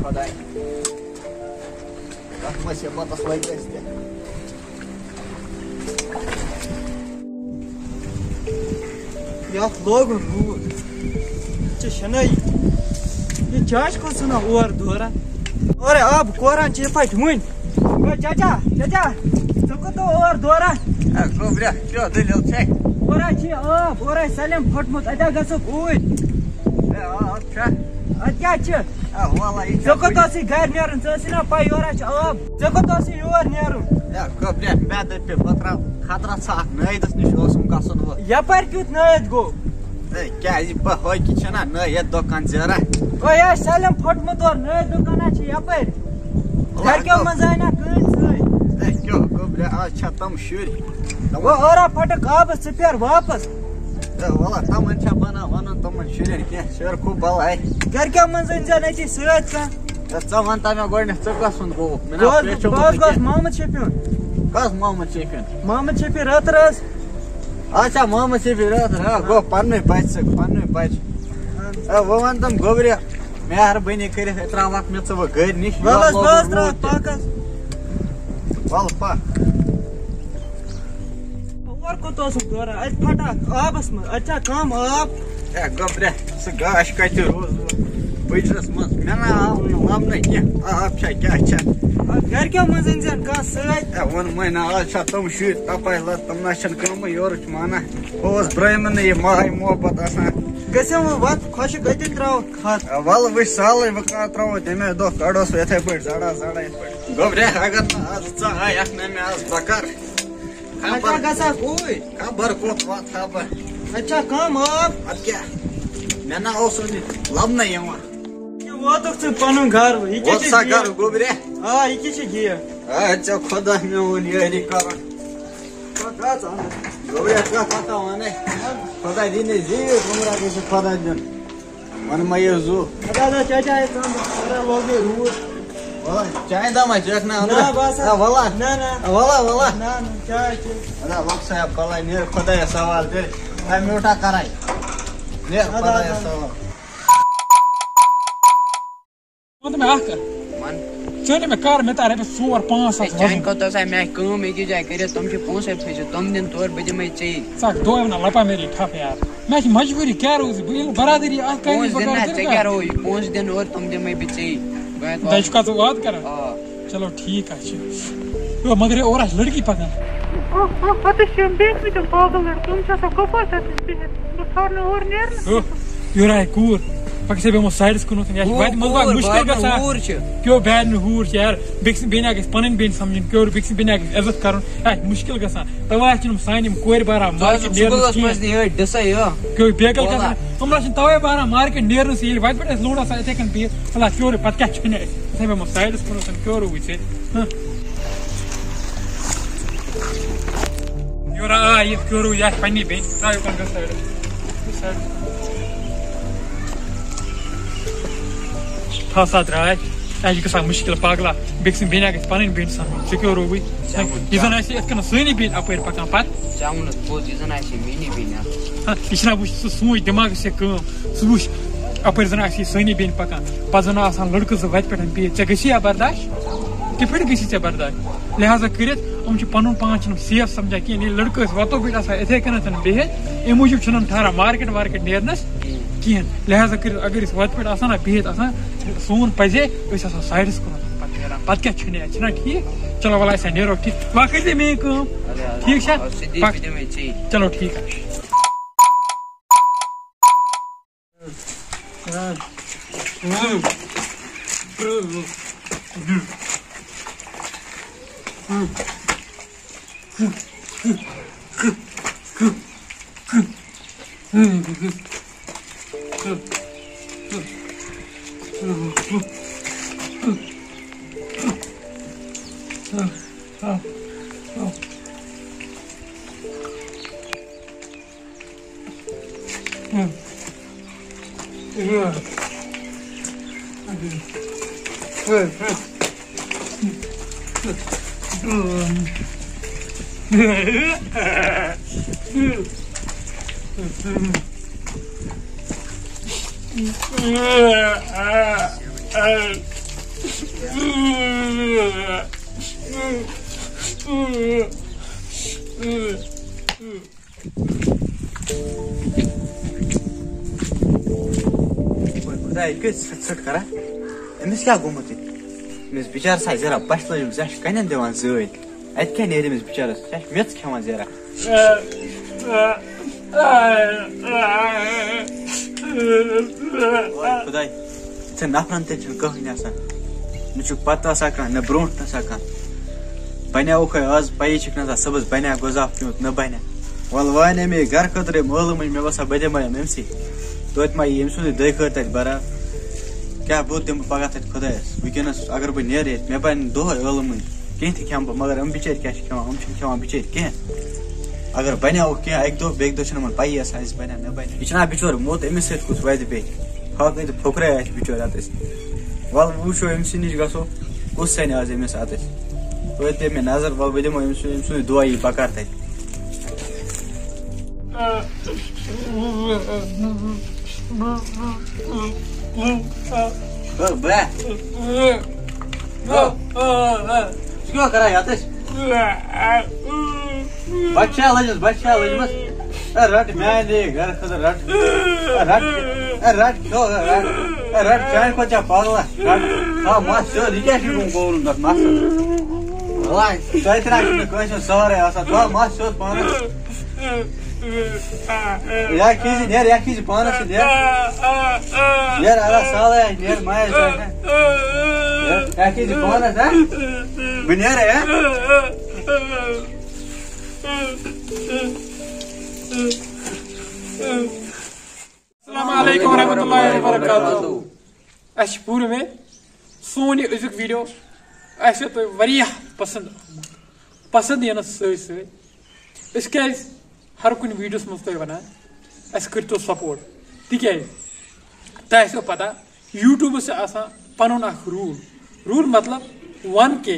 खुदाई तथ मुसीबत लगे ये लोग रूद शनई ये जाश को सुना और दोरा अरे अब कोरान चे फट मुन चाचा चाचा तुको तो और दोरा गोबरा क्यों दिल छे ओरा चे अब ओरा सलम फटमुत अदा गसो ओय अच्छा क्या चे वाला तुको तो सी घर नेरन सना पाई ओरा चे अब तुको तो सी और नेरन गोबरा मैं पे पत्रा खतरा सा नई दस निशोसम गसन वो यपर क्यूत नयत गो क्या बहोय कि छना नय दुकान जरा ओ या सलम फटमुत और नय दुकान छे यपर घर के मजाना कन सय क्यों गोबरा आज छतम शुरी वो ओरा फटक अब सपेर वापस वाला तमन छा बना वन तमन शुरी के शर को बल है घर के मजन जने सत का वन ता मैं गोड च गसन गो गोस मोहम्मद शफीन कस मोहम्मद शफीन मोहम्मद शफी रतरस अच्छा मोहम्मद शफी रत गो पन्ने बच वो वन तम गोबरे मेहरबानी कर इतना वक्त मे वो घर निश पाकस वल पा और को तो दोरा अत फटा आबस में अच्छा काम आब गोबरे स गाश कत रोज बजरस मन मे ना लम न आब क्या घर के मज इंसान का सत वन महीना आज तम शुर तपाई लत तम ना कम योर माना ओस ब्रह्म ने माय मोहब्बत आसान गसे वत खुश कत त्राव खात वल वह साल बह कह त्राव तमे दो कड़ोस ये पे जड़ा गोबरे अगर आज चा आयक न मे आज बकर अच्छा गसा कोई खबर कोत वात खबर अच्छा काम अब क्या मे ना ओस लब न यवा वो तो से पनु घर ये के सा घर गोबरे हां ये के गिया अच्छा खुदा में वन ये कर का जान गोबरे का पता वने खुदा दिन जी हमरा के से खुदा दिन मन में ये जो दादा चाचा है काम अरे लोग रूट वाला चाय दा मैं देखना ना बस वाला ना वाला ना चाय अरे वक्त से आप कल ने खुदा ये सवाल दे मैं उठा कराई ने खुदा ये सवाल मैं आकर मन चले में कार में तारे पे 100 और 500 जान को तो सा मैं काम एक जाय करे तुम के पहुंचे फिर तुम दिन तोर बजे में चाहिए साक दो ना लपा मेरी ठप यार मैं की मजबूरी क्या रोज बरादरी आ कहीं पांच दिन ना जगह रो 5 दिन और तुम दिन में भी चाहिए दश का तो बात कर चलो ठीक है वो मगर और लड़की पकड़ पता है देख भी तो पागल तुम सा कपल था बुखार न और नेर योरा कूर पकसे बे मो साइड्स कुनो या वाद मलवा मुश्किल गसा क्यों बैड हूर यार बिक्स बिना के पनन बिन समझन क्यों बिक्स बिना के इज्जत करन मुश्किल गसा तवा छिन सानिम कोर बारा मार्केट नेरस की दसा यो क्यों बेकल गसा हमरा छिन तवा बारा मार्केट नेरस ये वाद बट लोडा सा तेकन बे फला क्यों पत क्या छिने से बे मो साइड्स कुनो सन क्यों विसे योरा ये क्यों या पन्नी बे ना यो कन गसा था द्राय आज गसा मुश्किल पागला बिक्स बिना के पनन बिन सम सिक्योर हुई इजन ऐसे इतना सोनी बिन अपर पकान पत जामुन पोज इजन ऐसे मिनी बिन हां इसना बुश सोच दिमाग से कम सुश अपर जन ऐसे सोनी बिन पकान पजना आसान लड़के से वत पेटन पे चे गसिया बर्दाश्त किफड़ गसी चे बर्दाश्त लिहाजा करित हम छ पनुन पांच न सेफ समझा कि ये लड़के वतो बिट आसा एथे कनतन बेह ए मुजुब छन थारा मार्केट नेरनस किन लिहाजा कर अगर इस वत पेट आसान बेहत आसान सोन पजे ऐसा साइड्स को पत क्या छने छना ठीक चलो वाला ऐसा नेरो ठीक वाकई दे में को ठीक है चलो ठीक है सट करा अमिस क्या गोमुत अमिस बिचार सा जरा बस लजम जश कन दिवान जत अत क्या नेर अमिस बिचारस मेच खेवान जरा खुदा थे नफरन ते कहन न पता कह न ब्रो कह बनो आज पी ना सबस बना गुजाफ पीत न बना वल वन मे गर खतर मालूम मे बसा बह दिम अमसी तोत मा अम सुंद दखर तत बरा क्या बो दिम पगह तत खुदायस वनस अगर बह नेर मे बन दह ळम कह खेम बह मगर अम बिचार क्या खेवान बिचार कह अगर बनो कह अक दह बेक दह पी आस बना न बना यह बिचोर मोत अमिस सत वत बे फाक फोकरे आ बिचोर अत वल वो अमस नश गो कुछ सन आज अमिस अत पे मे नजर वल बह दिमो अम दुआ यी बकार तत क्या करा बच्चा लजमस रट मे घर खतर रट रट रट चान को पागला रट मस क्या गोल मस तह सारे मस पान या खींच पानस नेर अगर साल नेर माया खींच पानस बह नेर अस्सलामुअलैकुम रहमतुल्लाहि व बरकातुहू अश पूरे में सोन अजुक वीडियो आसो तो वारियाह पसंद यन सत क्या हर कुछ वीडियोस मज तुम वन करो सपोर्ट तिक तह पता यूट्यूबस पन रूल मतलब 1K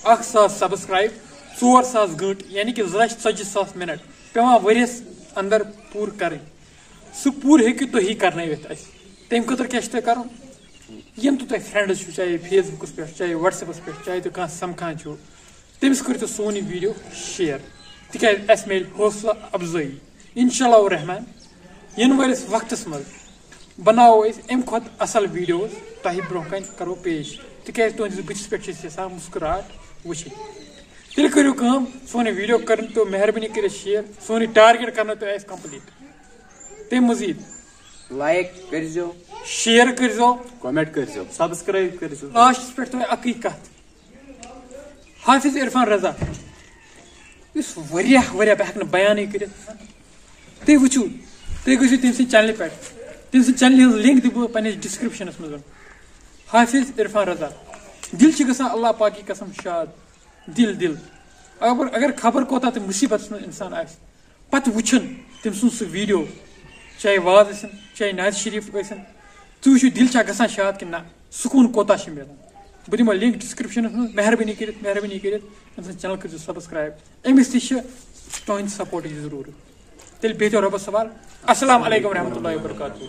1000 सब्सक्राइब 4000 घंट यानी कि 2,40,000 मिनट पेवान वरियस अंदर पूर कर सह पूर हेकु तुही करन तम खतर क्या कर यम तो तुम फ्रेंड्स चाहे फेसबुकस पे चाहे व्हाट्सएपस पे चाहे तो कह समखान तमिस करो सोन यह वीडियो शेयर तिक मिल हौसला अफजाई इंशाअल्लाह रहमान इन वालिस वक्तस मज बनाओ अम खुद असल वीडियोस तह ब्रोह कन करो पेश तिक तुहस बुथिस पे मुस्कुराहट वुचिन तेल करो सोन वीडियो कर तो मेहरबानी कर शेयर सोन टारगेट करना तो कंप्लीट तम मजीद लाइक करो शेयर करो कमेंट करो सब्सक्राइब करो लास्ट पे तुम अक कत हाफिज इरफान रजा इस बह बयान कर तुम वो तुम गो तम चैनल पे तम चैनल लिंक दी पे डिस्क्रिप्शन मज हाफिज इरफान रजा दिल ग अल्लाह पाक की कसम शाद दिल दिल अगर खबर कोता तो मुसीबत इंसान पत वुचन तम सह वीडियो चाहे वाज चाहे नाज शरीफ तु दिल ग शाद कि ना सुकून कोता मिलान बह दिमो लिंक डिस्क्रिप्शन मज मेहरबानी कर चैनल कर सब्सक्राइब अमिस तुहद सपोर्ट जरूर तेल बेहतर रबस सवाल अस्सलाम वालेकुम रहमतुल्लाहि व बरकातुहू।